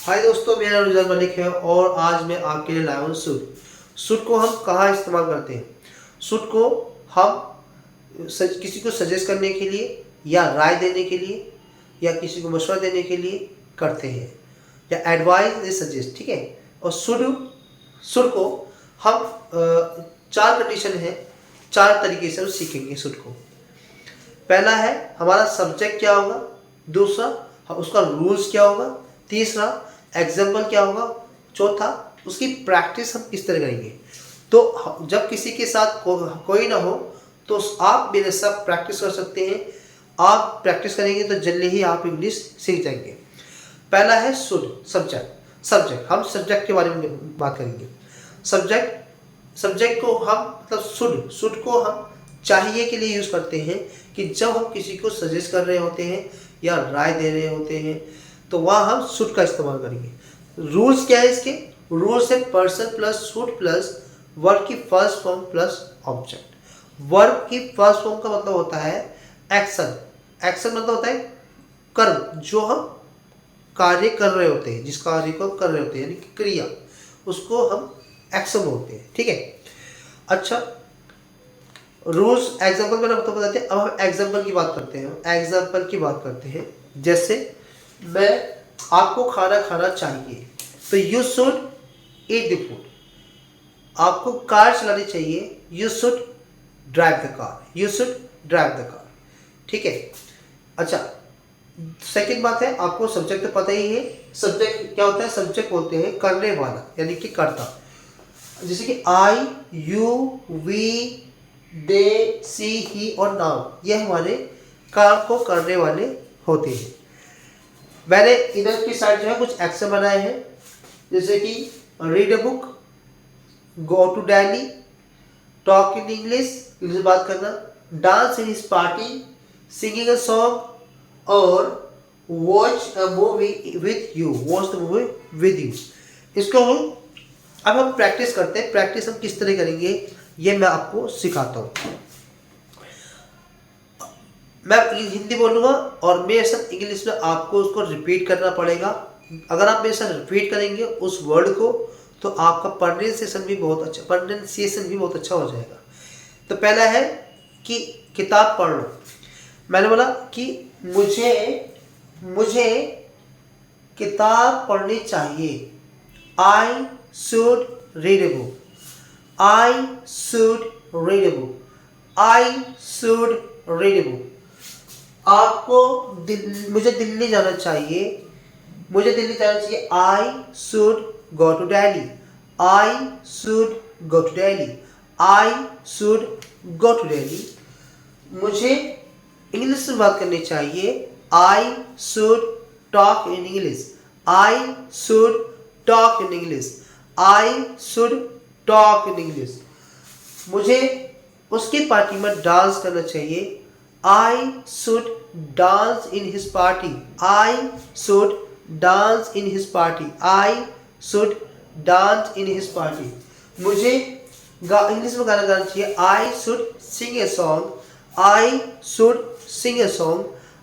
हाय दोस्तों, मेरा नाम रिजान मलिक है और आज मैं आपके लिए लाया हूँ सूट। सूट को हम कहाँ इस्तेमाल करते हैं? सूट को हम किसी को सजेस्ट करने के लिए या राय देने के लिए या किसी को मशवरा देने के लिए करते हैं, या एडवाइस इज सजेस्ट, ठीक है। और सूट को हम चार कंडीशन है, चार तरीके से हम सीखेंगे सूट को। पहला है हमारा सब्जेक्ट क्या होगा, दूसरा उसका रूल्स क्या होगा, तीसरा एग्जाम्पल क्या होगा, चौथा उसकी प्रैक्टिस हम किस तरह करेंगे। तो जब किसी के साथ कोई ना हो तो आप मेरे साथ प्रैक्टिस कर सकते हैं। आप प्रैक्टिस करेंगे तो जल्दी ही आप इंग्लिश सीख जाएंगे। पहला है सब्जेक्ट हम सब्जेक्ट के बारे में बात करेंगे। सब्जेक्ट को हम मतलब शुड को हम चाहिए के लिए यूज़ करते हैं कि जब हम किसी को सजेस्ट कर रहे होते हैं या राय दे रहे होते हैं तो वहाँ हम शुड का इस्तेमाल करेंगे। रूल्स क्या है इसके? रूल्स है person plus should plus verb की first form plus object. Verb की फर्स्ट फॉर्म का मतलब होता है एक्शन। एक्शन मतलब होता है कर्म, जो हम कार्य कर रहे होते हैं, जिस कार्य को कर रहे होते हैं यानी कि क्रिया, उसको हम एक्शन बोलते हैं, ठीक है। अच्छा, रूल्स एग्जाम्पल मैंने आपको बताते हैं। अब हम एग्जाम्पल की बात करते हैं। जैसे मैं आपको खाना खाना चाहिए तो you should eat the food. आपको कार चलानी चाहिए, you should drive the car, ठीक है। अच्छा, सेकंड बात है, आपको सब्जेक्ट तो पता ही है। सब्जेक्ट क्या होता है? सब्जेक्ट बोलते हैं करने वाला यानी कि कर्ता। जैसे कि आई, यू, वी, दे, सी, ही और नाउ, ये हमारे काम को करने वाले होते हैं। मैंने इधर की साइड जो है कुछ एक्शन बनाए हैं, जैसे कि read a book, go to Delhi, talk in English बात करना, dance in his party, singing a song और watch the movie with you. इसको अब हम प्रैक्टिस करते हैं। प्रैक्टिस हम किस तरह करेंगे ये मैं आपको सिखाता हूँ। मैं हिंदी बोलूँगा और मेरे साथ इंग्लिश में आपको उसको रिपीट करना पड़ेगा। अगर आप मेरे साथ रिपीट करेंगे उस वर्ड को तो आपका प्रोनाउंसिएशन भी बहुत अच्छा हो जाएगा। तो पहला है कि किताब पढ़ लो। मैंने बोला कि मुझे किताब पढ़नी चाहिए। I should read a book. I should read a book. I should read a book. मुझे दिल्ली जाना चाहिए। I should go to Delhi. I should go to Delhi. I should go to Delhi. मुझे इंग्लिश में बात करनी चाहिए। I should talk in English. I should talk in English. I should talk in English. मुझे उसकी party में dance करना चाहिए। I should dance in his party. I should dance in his party. I should dance in his party. मुझे English में गाना गाना चाहिए। I should Singh a song. I should Singh a song.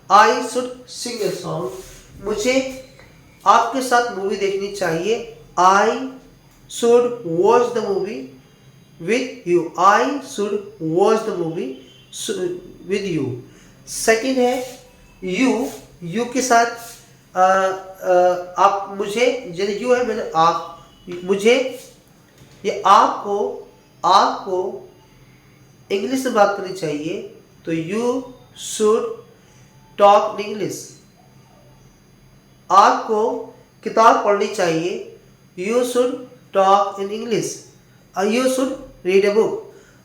I should Singh a song. मुझे आपके साथ movie देखनी चाहिए। आई should watch the movie with you. I should watch the movie with you. Second है you के साथ आप मुझे, जैसे you है मैंने आप, मुझे ये आपको इंग्लिश में बात करनी चाहिए तो you should talk in English. आपको किताब पढ़नी चाहिए, you should talk in English. You should read a book.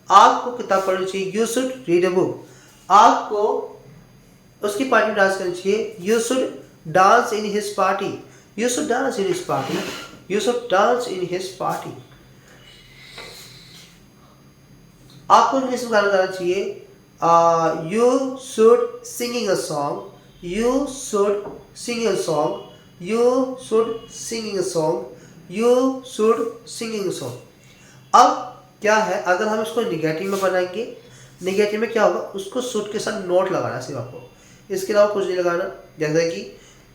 आपको किताब पढ़नी चाहिए, you should read a book. आपको उसकी पार्टी में डांस करनी चाहिए, you should dance in his party. You should dance in his party. You should dance in his party. आपको इंग्लिश में गाना गाना चाहिए, you should singing a song. You should sing a song. You should singing a song. You should singing a song. अब क्या है, अगर हम इसको निगेटिव में बनाएंगे, निगेटिव में क्या होगा, उसको शुड के साथ नोट लगाना सिर्फ आपको, इसके अलावा कुछ नहीं लगाना। जैसे कि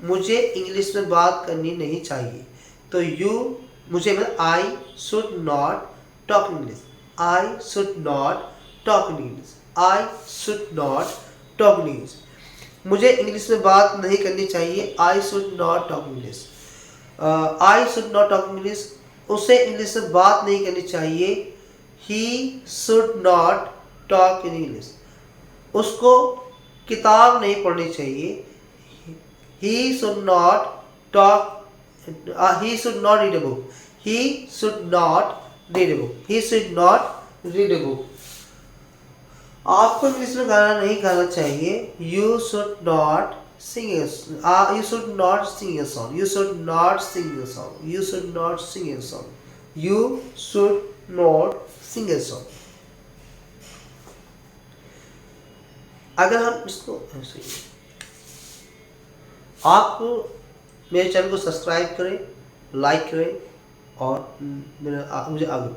मुझे इंग्लिश में बात करनी नहीं चाहिए। तो यू मुझे मतलब I should not talk English, I should not talk English, I should not talk English. मुझे इंग्लिश में बात नहीं करनी चाहिए, I should not talk English. I should not talk English, उसे इंग्लिश में बात नहीं करनी चाहिए, he should not talk in English, उसको किताब नहीं पढ़नी चाहिए, he should not talk he should not read a book, he should not read a book, he should not read a book। आपको इंग्लिश में गाना नहीं गाना चाहिए, you should not sing you should not sing a song, you should not sing a song, you should not sing a song, you should not sing a song। अगर हम इसको आप मेरे चैनल को सब्सक्राइब करें, लाइक करें और मुझे आगे